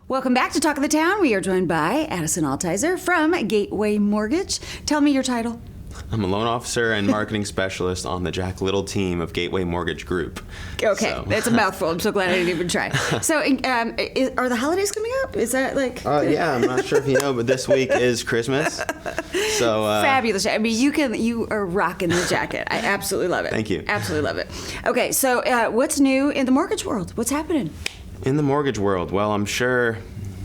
Welcome back to Talk of the Town. We are joined by Addison Altizer from Gateway Mortgage. Tell me your title. I'm a loan officer and marketing specialist on the Jack Little team of Gateway Mortgage Group. Okay, that's a mouthful. I'm so glad I didn't even try. So, are the holidays coming up? Is that like? Yeah, I'm not sure if you know, but this week is Christmas. So fabulous. I mean, you are rocking the jacket. I absolutely love it. Thank you. Absolutely love it. Okay, so what's new in the mortgage world? What's happening? In the mortgage world, well, I'm sure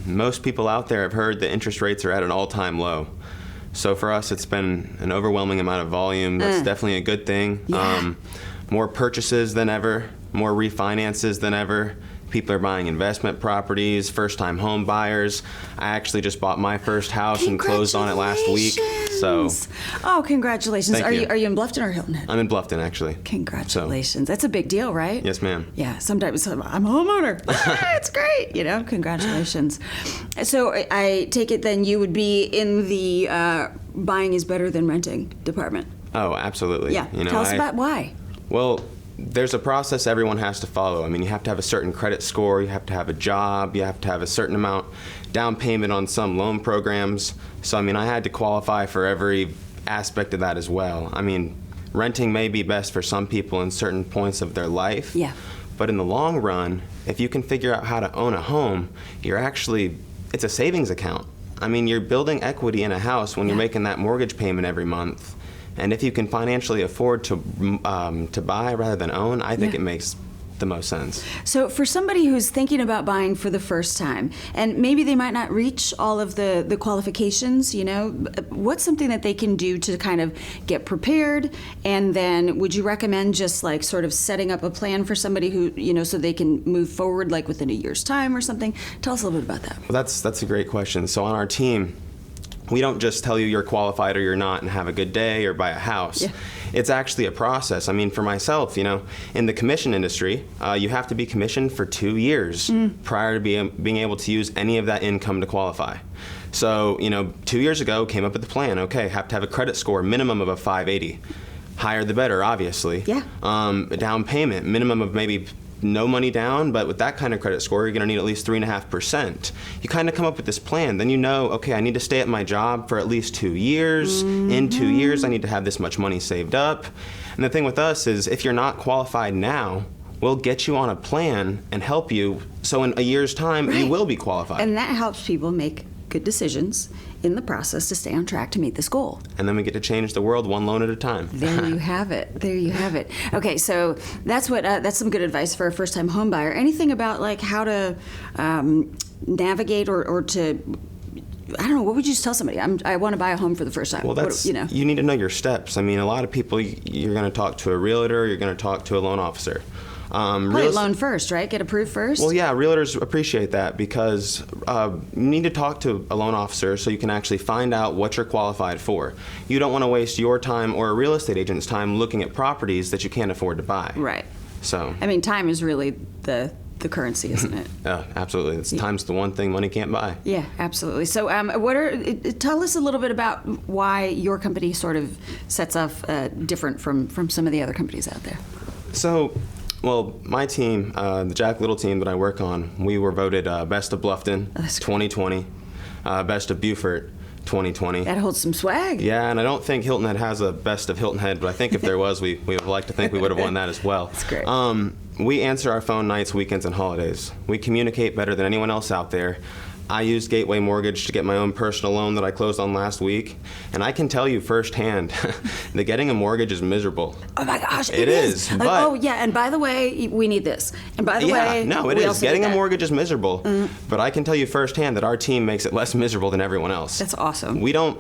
most people out there have heard that interest rates are at an all-time low. So for us, it's been an overwhelming amount of volume. That's definitely a good thing. Yeah. More purchases than ever, more refinances than ever. People are buying investment properties, first-time home buyers. I actually just bought my first house and closed on it last week. So, congratulations! Thank you. Are you in Bluffton or Hilton? I'm in Bluffton, actually. Congratulations! That's a big deal, right? Yes, ma'am. Yeah. Sometimes I'm a homeowner. It's great. Congratulations. So I take it then you would be in the buying is better than renting department. Oh, absolutely. Yeah. Tell us about why. Well, there's a process everyone has to follow. I mean, you have to have a certain credit score, you have to have a job, you have to have a certain amount down payment on some loan programs. So, I mean, I had to qualify for every aspect of that as well. I mean, renting may be best for some people in certain points of their life. Yeah. But in the long run, if you can figure out how to own a home, it's a savings account. I mean, you're building equity in a house when you're making that mortgage payment every month. And if you can financially afford to buy rather than own, I think it makes the most sense. So for somebody who's thinking about buying for the first time, and maybe they might not reach all of the qualifications, what's something that they can do to kind of get prepared? And then would you recommend just like sort of setting up a plan for somebody who, so they can move forward like within a year's time or something? Tell us a little bit about that. Well, that's a great question. So on our team, we don't just tell you you're qualified or you're not and have a good day or buy a house. Yeah. It's actually a process. I mean, for myself, in the commission industry, you have to be commissioned for 2 years prior to being able to use any of that income to qualify. So, 2 years ago, came up with the plan. Okay, have to have a credit score minimum of a 580. Higher the better, obviously. Yeah. A down payment, minimum of maybe no money down, but with that kind of credit score, you're going to need at least 3.5%. You kind of come up with this plan. Then okay, I need to stay at my job for at least 2 years. In 2 years, I need to have this much money saved up. And the thing with us is if you're not qualified now, we'll get you on a plan and help you so in a year's time, you will be qualified. And that helps people make good decisions in the process to stay on track to meet this goal. And then we get to change the world one loan at a time. There you have it. There you have it. Okay, so that's some good advice for a first-time home buyer. Anything about like how to navigate or to, I don't know, what would you tell somebody? I want to buy a home for the first time. Well, you need to know your steps. I mean, a lot of people, you're going to talk to a realtor, you're going to talk to a loan officer. Loan first, right? Get approved first? Well, yeah, realtors appreciate that because you need to talk to a loan officer so you can actually find out what you're qualified for. You don't want to waste your time or a real estate agent's time looking at properties that you can't afford to buy. Right. So. I mean, time is really the currency, isn't it? Absolutely. Time's the one thing money can't buy. Yeah, absolutely. So tell us a little bit about why your company sort of sets off different from some of the other companies out there. So, well, my team, the Jack Little team that I work on, we were voted Best of Bluffton 2020, Best of Beaufort 2020. That holds some swag. Yeah, and I don't think Hilton Head has a Best of Hilton Head, but I think if there was, we would like to think we would have won that as well. That's great. We answer our phone nights, weekends, and holidays. We communicate better than anyone else out there. I used Gateway Mortgage to get my own personal loan that I closed on last week, and I can tell you firsthand that getting a mortgage is miserable. Oh my gosh, it is. But and by the way, we need this. And by the way, no, it is. Getting a mortgage is miserable, but I can tell you firsthand that our team makes it less miserable than everyone else. That's awesome. We don't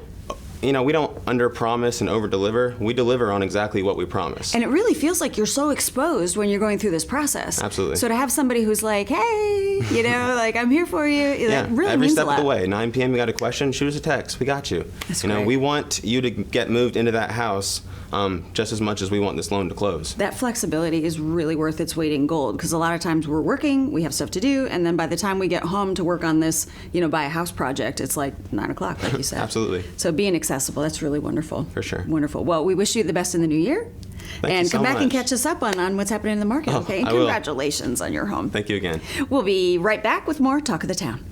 under-promise and over-deliver. We deliver on exactly what we promise. And it really feels like you're so exposed when you're going through this process. Absolutely. So to have somebody who's like, hey, like, I'm here for you, that really every means step a lot. of the way. 9 p.m. you got a question, shoot us a text. We got you. That's great. We want you to get moved into that house just as much as we want this loan to close. That flexibility is really worth its weight in gold because a lot of times we're working, we have stuff to do, and then by the time we get home to work on this, buy a house project, it's like 9 o'clock, like you said. Absolutely. So being accessible, that's really wonderful. For sure. Wonderful. Well, we wish you the best in the new year. Thank you so come back much. and catch us up on what's happening in the market, okay? And I will. congratulations on your home. Thank you again. We'll be right back with more Talk of the Town.